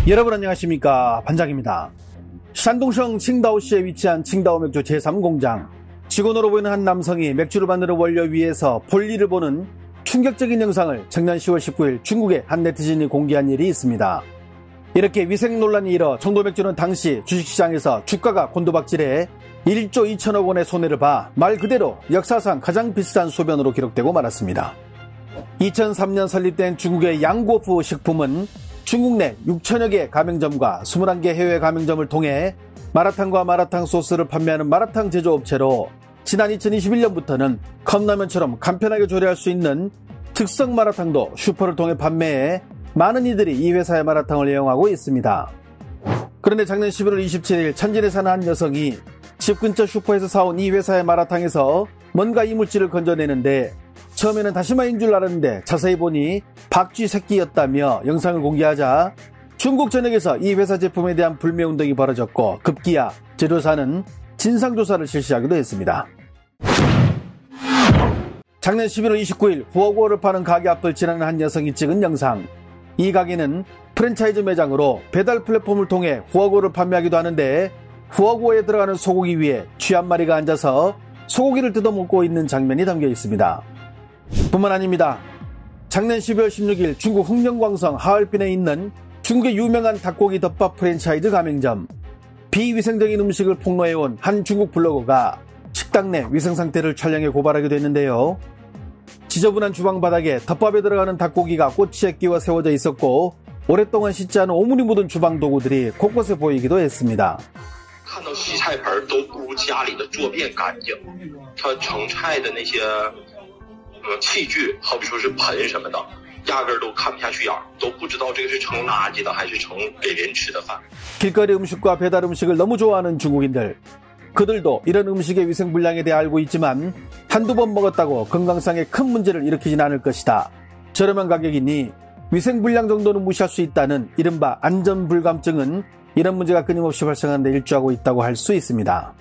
여러분 안녕하십니까, 반장입니다. 샨동성 칭다오시에 위치한 칭다오 맥주 제3공장. 직원으로 보이는 한 남성이 맥주를 만드는 원료 위에서 볼일을 보는 충격적인 영상을 작년 10월 19일 중국의 한 네티즌이 공개한 일이 있습니다. 이렇게 위생 논란이 일어 청도맥주는 당시 주식시장에서 주가가 곤두박질해 1조 2천억 원의 손해를 봐 말 그대로 역사상 가장 비싼 소변으로 기록되고 말았습니다. 2003년 설립된 중국의 양고프 식품은 중국 내 6천여 개 가맹점과 21개 해외 가맹점을 통해 마라탕과 마라탕 소스를 판매하는 마라탕 제조업체로 지난 2021년부터는 컵라면처럼 간편하게 조리할 수 있는 특성 마라탕도 슈퍼를 통해 판매해 많은 이들이 이 회사의 마라탕을 애용하고 있습니다. 그런데 작년 11월 27일 천진에 사는 한 여성이 집 근처 슈퍼에서 사온 이 회사의 마라탕에서 뭔가 이물질을 건져내는데 처음에는 다시마인 줄 알았는데 자세히 보니 박쥐 새끼였다며 영상을 공개하자 중국 전역에서 이 회사 제품에 대한 불매운동이 벌어졌고 급기야 제조사는 진상조사를 실시하기도 했습니다. 작년 11월 29일 후어구어를 파는 가게 앞을 지나는 한 여성이 찍은 영상. 이 가게는 프랜차이즈 매장으로 배달 플랫폼을 통해 후어구어를 판매하기도 하는데 후어구어에 들어가는 소고기 위에 쥐 한 마리가 앉아서 소고기를 뜯어먹고 있는 장면이 담겨 있습니다. 뿐만 아닙니다. 작년 12월 16일 중국 흥명광성 하얼빈에 있는 중국의 유명한 닭고기 덮밥 프랜차이즈 가맹점. 비위생적인 음식을 폭로해온 한 중국 블로거가 식당 내 위생 상태를 촬영해 고발하기도 했는데요. 지저분한 주방 바닥에 덮밥에 들어가는 닭고기가 꼬치에 끼워 세워져 있었고 오랫동안 씻지 않은 오물이 묻은 주방 도구들이 곳곳에 보이기도 했습니다. 看到洗菜盆都不如家里的桌面干净，它盛菜的那些器具，好比说是盆什么的，压根都看不下去眼，都不知道这个是盛垃圾的还是盛给人吃的饭。 길거리 음식과 배달 음식을 너무 좋아하는 중국인들. 그들도 이런 음식의 위생 불량에 대해 알고 있지만 한두 번 먹었다고 건강상에 큰 문제를 일으키진 않을 것이다. 저렴한 가격이니 위생 불량 정도는 무시할 수 있다는 이른바 안전불감증은 이런 문제가 끊임없이 발생하는 데 일조하고 있다고 할 수 있습니다.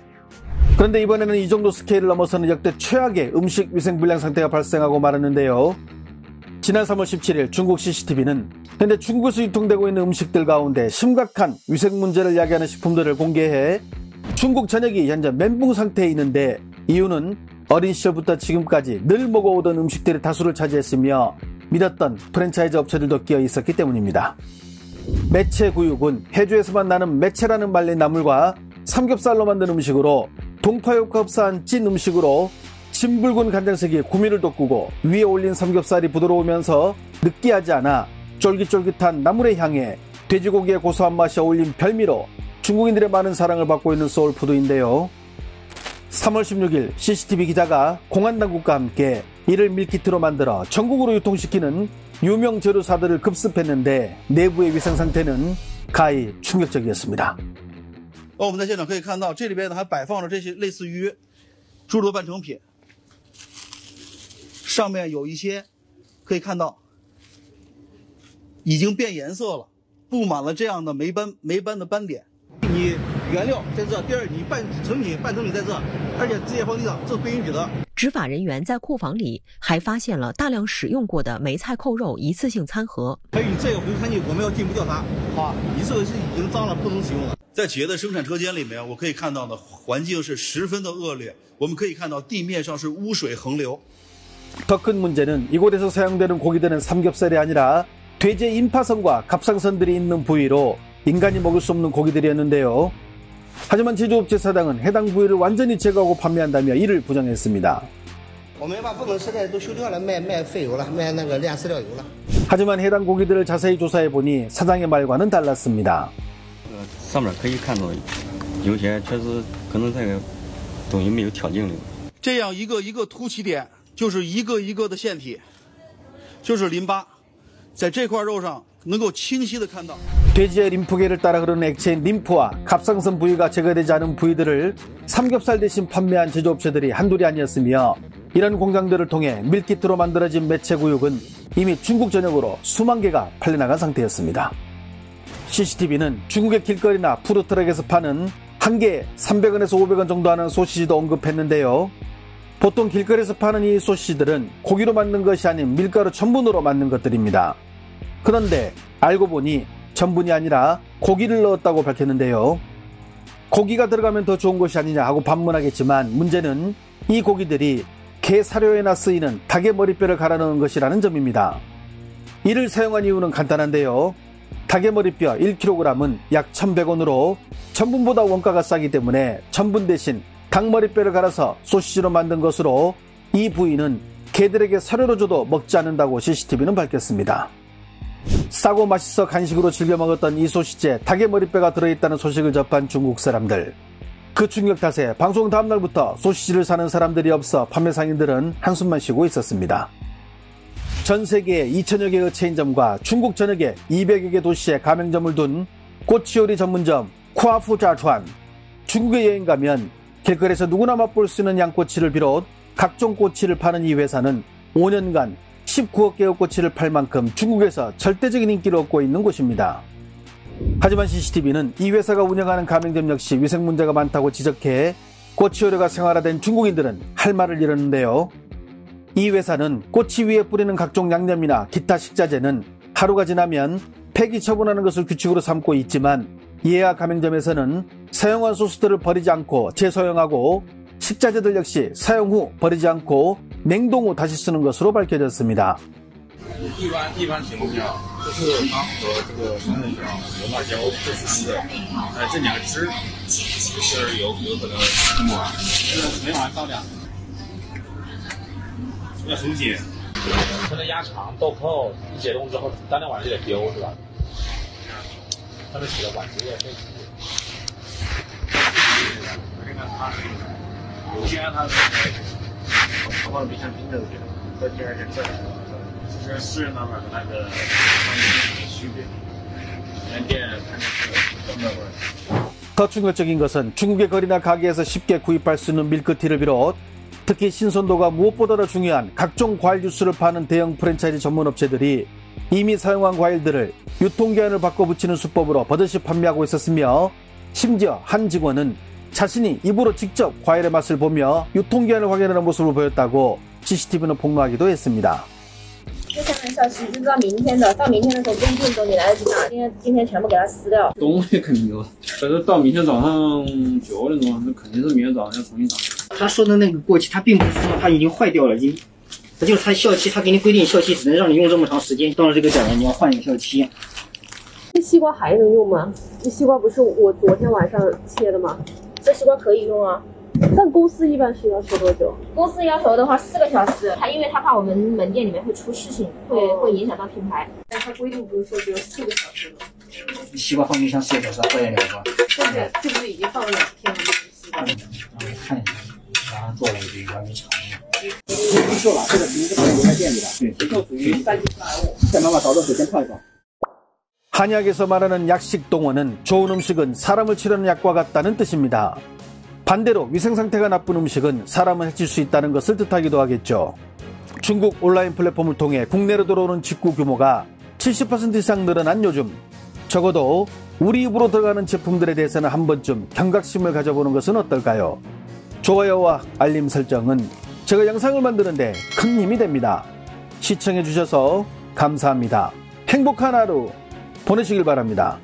그런데 이번에는 이 정도 스케일을 넘어서는 역대 최악의 음식 위생 불량 상태가 발생하고 말았는데요. 지난 3월 17일 중국 CCTV는 현재 중국에서 유통되고 있는 음식들 가운데 심각한 위생 문제를 야기하는 식품들을 공개해 중국 전역이 현재 멘붕 상태에 있는데 이유는 어린 시절부터 지금까지 늘 먹어오던 음식들이 다수를 차지했으며 믿었던 프랜차이즈 업체들도 끼어 있었기 때문입니다. 매체구육은 해주에서만 나는 매체라는 말린 나물과 삼겹살로 만든 음식으로 동파효과 흡사한 찐 음식으로 진붉은 간장색이 구미를 돋구고 위에 올린 삼겹살이 부드러우면서 느끼하지 않아 쫄깃쫄깃한 나물의 향에 돼지고기의 고소한 맛이 어울린 별미로 중국인들의 많은 사랑을 받고 있는 소울푸드인데요. 3월 16일 CCTV 기자가 공안당국과 함께 이를 밀키트로 만들어 전국으로 유통시키는 유명 재료사들을 급습했는데 내부의 위생 상태는 가히 충격적이었습니다. 我们在现场可以看到，这里边呢还摆放着这些类似于猪肉半成品，上面有一些可以看到已经变颜色了，布满了这样的霉斑的斑点。你原料在这，第二你半成品在这，而且直接放地上，这是不允许的。执法人员在库房里还发现了大量使用过的梅菜扣肉一次性餐盒。还有你这个回收餐具，我们要进一步调查。好，你这个是已经脏了，不能使用了。在企业的生产车间里面，我可以看到的环境是十分的恶劣。我们可以看到地面上是污水横流。 더 큰 문제는 이곳에서 사용되는 고기들은 삼겹살이 아니라 돼지의 임파선과 갑상선들이 있는 부위로 인간이 먹을 수 없는 고기들이었는데요. 하지만 제조업체 사장은 해당 부위를 완전히 제거하고 판매한다며 이를 부정했습니다. 하지만 해당 고기들을 자세히 조사해보니 사장의 말과는 달랐습니다. 上面可以看到有些确实可能这个东西没有挑净的。这样一个一个凸起点，就是一个一个的腺体，就是淋巴，在这块肉上能够清晰的看到。 돼지의 림프계를 따라 흐르는 액체인 림프와 갑상선 부위가 제거되지 않은 부위들을 삼겹살 대신 판매한 제조업체들이 한둘이 아니었으며 이런 공장들을 통해 밀키트로 만들어진 매체구육은 이미 중국 전역으로 수만 개가 팔려나간 상태였습니다. CCTV는 중국의 길거리나 푸드트럭에서 파는 한 개에 300원에서 500원 정도 하는 소시지도 언급했는데요. 보통 길거리에서 파는 이 소시지들은 고기로 만든 것이 아닌 밀가루 전분으로 만든 것들입니다. 그런데 알고 보니 전분이 아니라 고기를 넣었다고 밝혔는데요. 고기가 들어가면 더 좋은 것이 아니냐 하고 반문하겠지만 문제는 이 고기들이 개 사료에나 쓰이는 닭의 머리뼈를 갈아 넣은 것이라는 점입니다. 이를 사용한 이유는 간단한데요. 닭의 머리뼈 1kg은 약 1,100원으로 전분보다 원가가 싸기 때문에 전분 대신 닭 머리뼈를 갈아서 소시지로 만든 것으로 이 부위는 개들에게 사료로 줘도 먹지 않는다고 CCTV는 밝혔습니다. 싸고 맛있어 간식으로 즐겨 먹었던 이 소시지에 닭의 머리뼈가 들어있다는 소식을 접한 중국 사람들. 그 충격 탓에 방송 다음날부터 소시지를 사는 사람들이 없어 판매 상인들은 한숨만 쉬고 있었습니다. 전 세계 2,000여 개의 체인점과 중국 전역에 200여 개 도시에 가맹점을 둔 꼬치요리 전문점 쿠아푸자추안. 중국에 여행 가면 길거리에서 누구나 맛볼 수 있는 양꼬치를 비롯 각종 꼬치를 파는 이 회사는 5년간 19억 개의 꼬치를 팔 만큼 중국에서 절대적인 인기를 얻고 있는 곳입니다. 하지만 CCTV는 이 회사가 운영하는 가맹점 역시 위생 문제가 많다고 지적해 꼬치요리가 생활화된 중국인들은 할 말을 잃었는데요. 이 회사는 꼬치 위에 뿌리는 각종 양념이나 기타 식자재는 하루가 지나면 폐기 처분하는 것을 규칙으로 삼고 있지만 이에야 가맹점에서는 사용한 소스들을 버리지 않고 재사용하고 식자재들 역시 사용 후 버리지 않고 냉동 후 다시 쓰는 것으로 밝혀졌습니다. 一般情况下，就是它和这个酸菜酱有辣椒这三个，这两个汁是有可能用不完，是没完倒掉。要重解，可能压肠豆蔻一解冻之后，当天晚上就得丢，是吧？他们洗了碗直接废弃。这个它有些它它放的冰箱冰着的，再第二天再来。 其实私人老板和那个商业有区别，原店看着是专门味。 더 충격적인 것은 중국의 거리나 가게에서 쉽게 구입할 수 있는 밀크티를 비롯 특히 신선도가 무엇보다도 중요한 각종 과일 주스를 파는 대형 프랜차이즈 전문 업체들이 이미 사용한 과일들을 유통기한을 바꿔 붙이는 수법으로 버젓이 판매하고 있었으며 심지어 한 직원은 자신이 입으로 직접 과일의 맛을 보며 유통기한을 확인하는 모습을 보였다고 CCTV는 폭로하기도 했습니다. 之前的效期就到明天的，到明天的时候不一定都你来得及拿，今天全部给它撕掉。东西肯定有，可是到明天早上9点钟，那肯定是明天早上要重新打。他说的那个过期，他并不是说它已经坏掉了，它就是它效期，他给你规定效期只能让你用这么长时间，到了这个点了你要换一个效期。这西瓜还能用吗？这西瓜不是我昨天晚上切的吗？这西瓜可以用啊。 但公司一般是要求多久？公司要求的话4个小时，因为他怕我们门店里面会出事情，会影响到品牌。但他规定不是说只有4个小时吗？西瓜放冰箱4个小时，坏掉2个。现在是不是已经放了2天了？这个西瓜。我看一下，马上做了一个还没尝呢。不锈了，这个肯定是不能留在店里的。对，这就属于3级障碍物。再妈妈找到首先泡一泡。 한약에서 말하는 약식 동원은 좋은 음식은 사람을 치료하는 약과 같다는 뜻입니다. 반대로 위생 상태가 나쁜 음식은 사람을 해칠 수 있다는 것을 뜻하기도 하겠죠. 중국 온라인 플랫폼을 통해 국내로 들어오는 직구 규모가 70% 이상 늘어난 요즘 적어도 우리 입으로 들어가는 제품들에 대해서는 한 번쯤 경각심을 가져보는 것은 어떨까요? 좋아요와 알림 설정은 제가 영상을 만드는데 큰 힘이 됩니다. 시청해주셔서 감사합니다. 행복한 하루 보내시길 바랍니다.